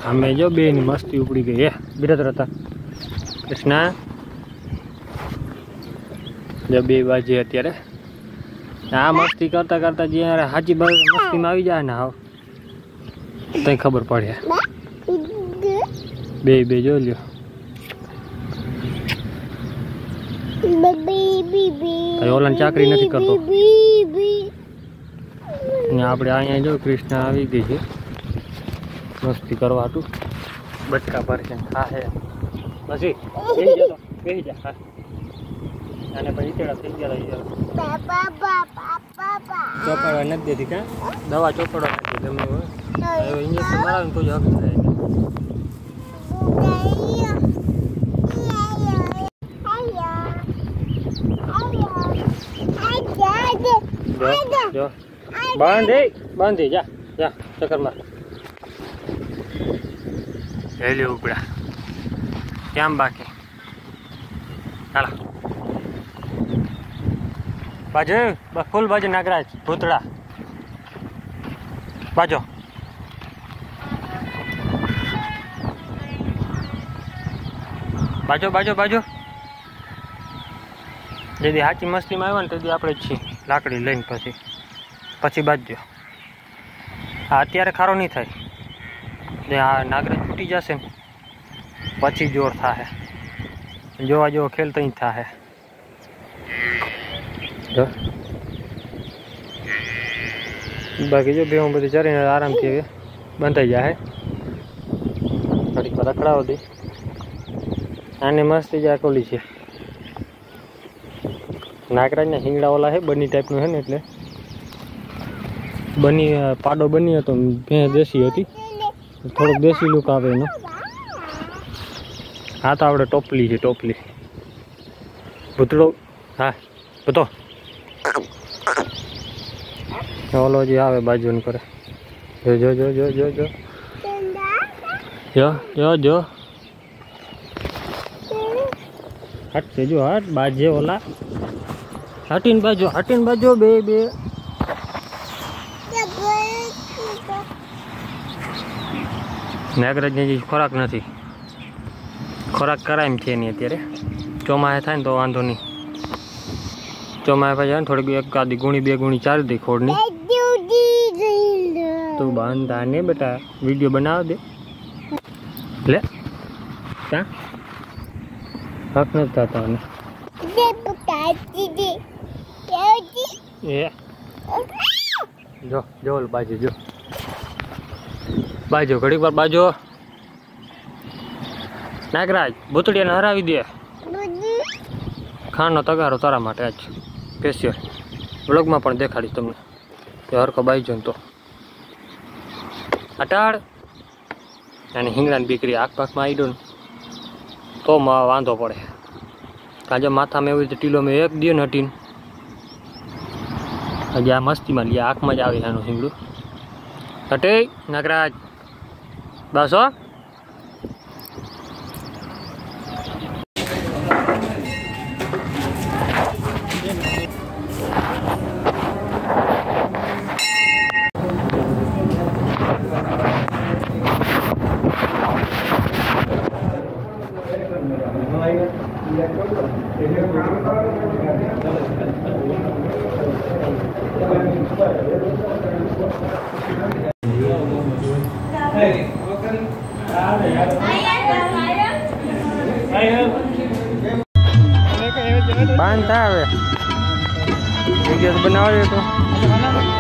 हमें जो बे मस्ती उपड़ी गई है बिरत रहता कृष्णा जो बे बाजी अत्यारे आ मस्ती करता करता जी यार हाजी मस्ती में आई जाए ना हाव तई खबर पड़े बे जो लियो ओला चाकरी नहीं करतो आपणे अहींया जो कृष्णा आई गई है मस्ती करवा तू बटका भर के खा है પછી બેહી જા તો બેહી જા હા આને પછી તેડા થઈ ગયા યાર ચોપડવા નથી દેતી કા દવા ચોપડવા નથી ગમે હવે ઇન્જેક્શન મારાવીને તો જ હક થાય જો બાંધી જા જા ચક્કર માર हेली उपड़ा क्या बाकी चला बाजू फूल बाजू नागराज भूतड़ा बाजो बाजो बाजो बाजो यदि हाची मस्ती में आवे तो आपणे छी लाकड़ी लईने પછી बाजो आ अत्यारे खारो नहीं थाय आ नागराज फूटी जाशे पछी जोर थाहे जोवा जो खेल तई थाहे बाकी जो बेहू बधी चरीने आराम थी बंधाई जाए घड़ी पर रखड़ाव दी आने मस्ती जा कोली है नागराज ने हिंगड़ा वाला है बनी टाइप है ने एटले बनी पाडो बनी हतो भैंस देसी हती थोड़ा देसी लुक आवे एनो हाँ तो आपणे टोपली है टोपली भूतड़ो हाँ बतो ओलो जी आवे बाजू न करे जो जो जो जो जो जो जो जो जो हट से जो हट बाजे ओला हटीन बाजो बे बे नागराज ने खोराक नहीं खोराक कराय है नहीं अत्यारे ચોમાસે થાય ને તો વાંધો નહીં ચોમાસે પછી થોડીક એક આધી ગુણી બે ગુણી ચાર દી ખોડની તું બાંધા ને બેટા વિડીયો બનાવ દે લે ક્યાં હક નથી થતા ને જો જો બાજુ જો बाजो घड़ी पर बाजो नागराज भूतड़िया ने हरावी दे खानो तगारो तारा माटे आज स्पेशियल ब्लॉग में पण देखाड़ी तमने हरको बाईजो तो अटाड़ यानी हिंगड़ा बीकरी आख पाख में आई दो तो वांधो पड़े आज माथा में एवं टीलो में एक दियो हटीन आज आ मस्ती में लिया आँख में ज आवी आनु हिंगड़ू हटे नागराज बस बांधता है वीडियो तो बनाओ ये तो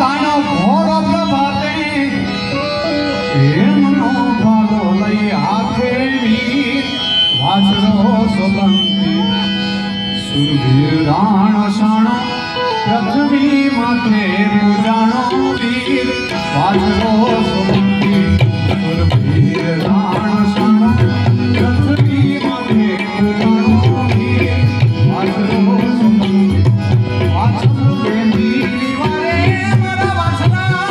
ગાયનો ઘોડો પ્રભાતે એમનો ભાલો લઈ હાથે વીર વાછરો સોલંકી સુરવીર રાણ શાણો પૃથ્વી માથે પૂજાણો વીર વાછરો સોલંકી સુરવીર રાણ શાણો પૃથ્વી માથે પૂજાણો વીર વાછરો સોલંકી વાછરો બેની વારે મારા વાછરા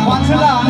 વાછલા